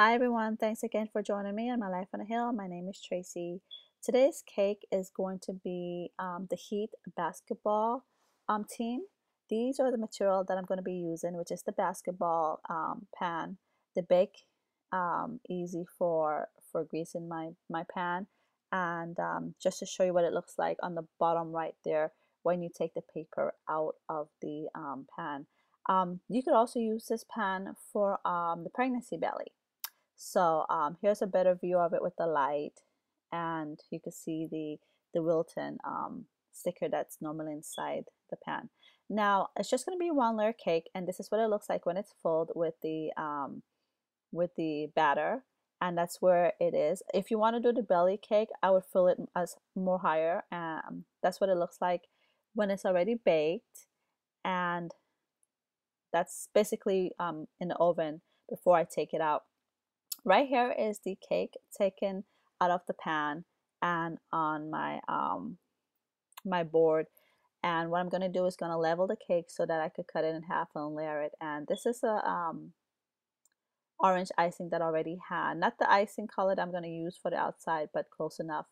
Hi everyone, thanks again for joining me on My Life on a Hill. My name is Tracy. Today's cake is going to be the Heat basketball team. These are the material that I'm going to be using, which is the basketball pan, the bake easy for greasing my pan, and just to show you what it looks like on the bottom right there when you take the paper out of the pan. You could also use this pan for the pregnancy belly. So here's a better view of it with the light, and you can see the Wilton sticker that's normally inside the pan. Now it's just going to be one layer cake, and this is what it looks like when it's filled with the batter, and that's where it is. If you want to do the belly cake, I would fill it as more higher. That's what it looks like when it's already baked, and that's basically in the oven before I take it out. Right here is the cake taken out of the pan and on my board. And what I'm going to do is going to level the cake so that I could cut it in half and layer it. And this is a orange icing that I already had. Not the icing color that I'm going to use for the outside, but close enough.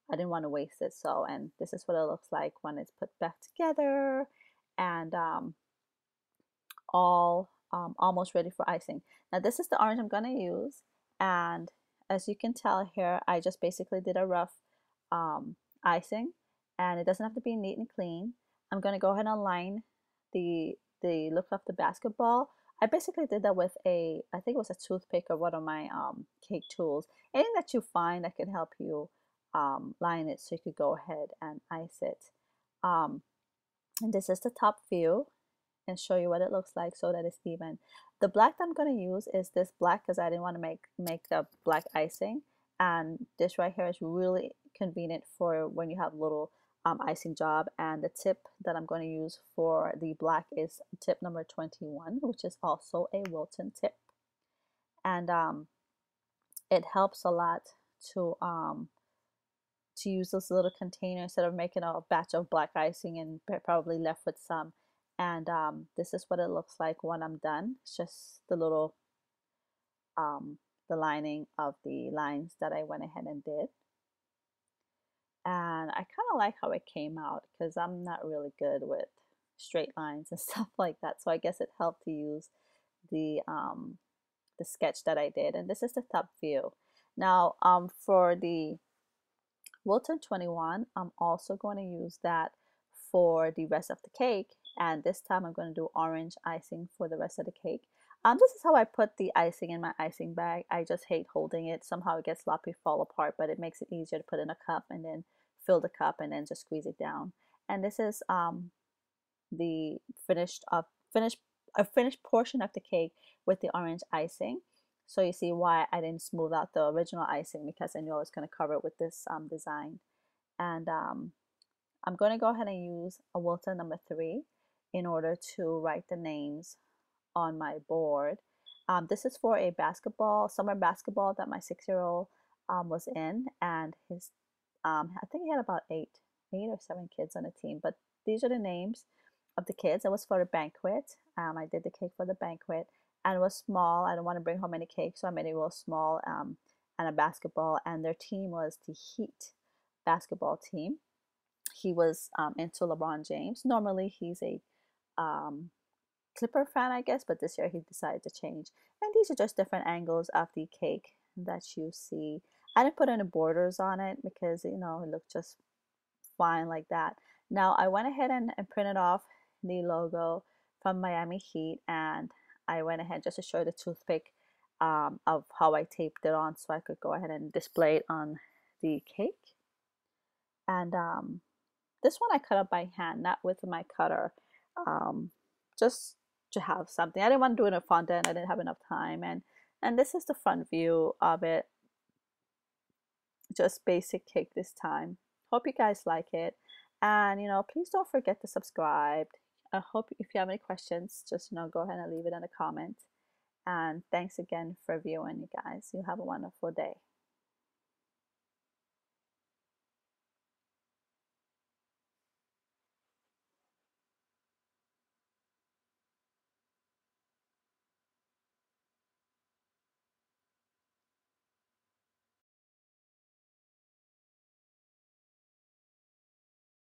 I didn't want to waste it. So, and this is what it looks like when it's put back together and all almost ready for icing. Now this is the orange I'm going to use, and as you can tell here, I just basically did a rough icing, and it doesn't have to be neat and clean. I'm going to go ahead and line the look of the basketball. I basically did that with I think it was a toothpick or one of my cake tools. Anything that you find that can help you line it so you could go ahead and ice it. And this is the top view, and show you what it looks like so that it's even. The black that I'm going to use is this black because I didn't want to make the black icing, and this right here is really convenient for when you have little icing job. And the tip that I'm going to use for the black is tip number 21, which is also a Wilton tip, and it helps a lot to use this little container instead of making a batch of black icing and probably left with some. And this is what it looks like when I'm done. It's just the little the lining of the lines that I went ahead and did. And I kind of like how it came out because I'm not really good with straight lines and stuff like that. So I guess it helped to use the sketch that I did. And this is the top view. Now for the Wilton 21, I'm also going to use that for the rest of the cake, and this time I'm going to do orange icing for the rest of the cake. This is how I put the icing in my icing bag. I just hate holding it. Somehow it gets sloppy, fall apart, but it makes it easier to put in a cup and then fill the cup and then just squeeze it down. And this is the finished portion of the cake with the orange icing. So you see why I didn't smooth out the original icing, because I knew I was going to cover it with this design. And I'm going to go ahead and use a Wilton number 3 in order to write the names on my board. This is for a summer basketball that my 6-year-old was in, and his I think he had about eight or 7 kids on the team, but these are the names of the kids. It was for a banquet. I did the cake for the banquet, and it was small. I don't want to bring home any cake, so I made it real small, and a basketball, and their team was the Heat basketball team. He was into LeBron James. Normally he's a Clipper fan, I guess, but this year he decided to change. And these are just different angles of the cake that you see. I didn't put any borders on it because, you know, it looked just fine like that. Now I went ahead and printed off the logo from Miami Heat, and I went ahead just to show the toothpick of how I taped it on so I could go ahead and display it on the cake. And this one I cut up by hand, not with my cutter, just to have something. I didn't want to do it in fondant. I didn't have enough time. And this is the front view of it. Just basic cake this time. Hope you guys like it. And, you know, please don't forget to subscribe. I hope if you have any questions, just, you know, go ahead and leave it in the comment. And thanks again for viewing, you guys. You have a wonderful day.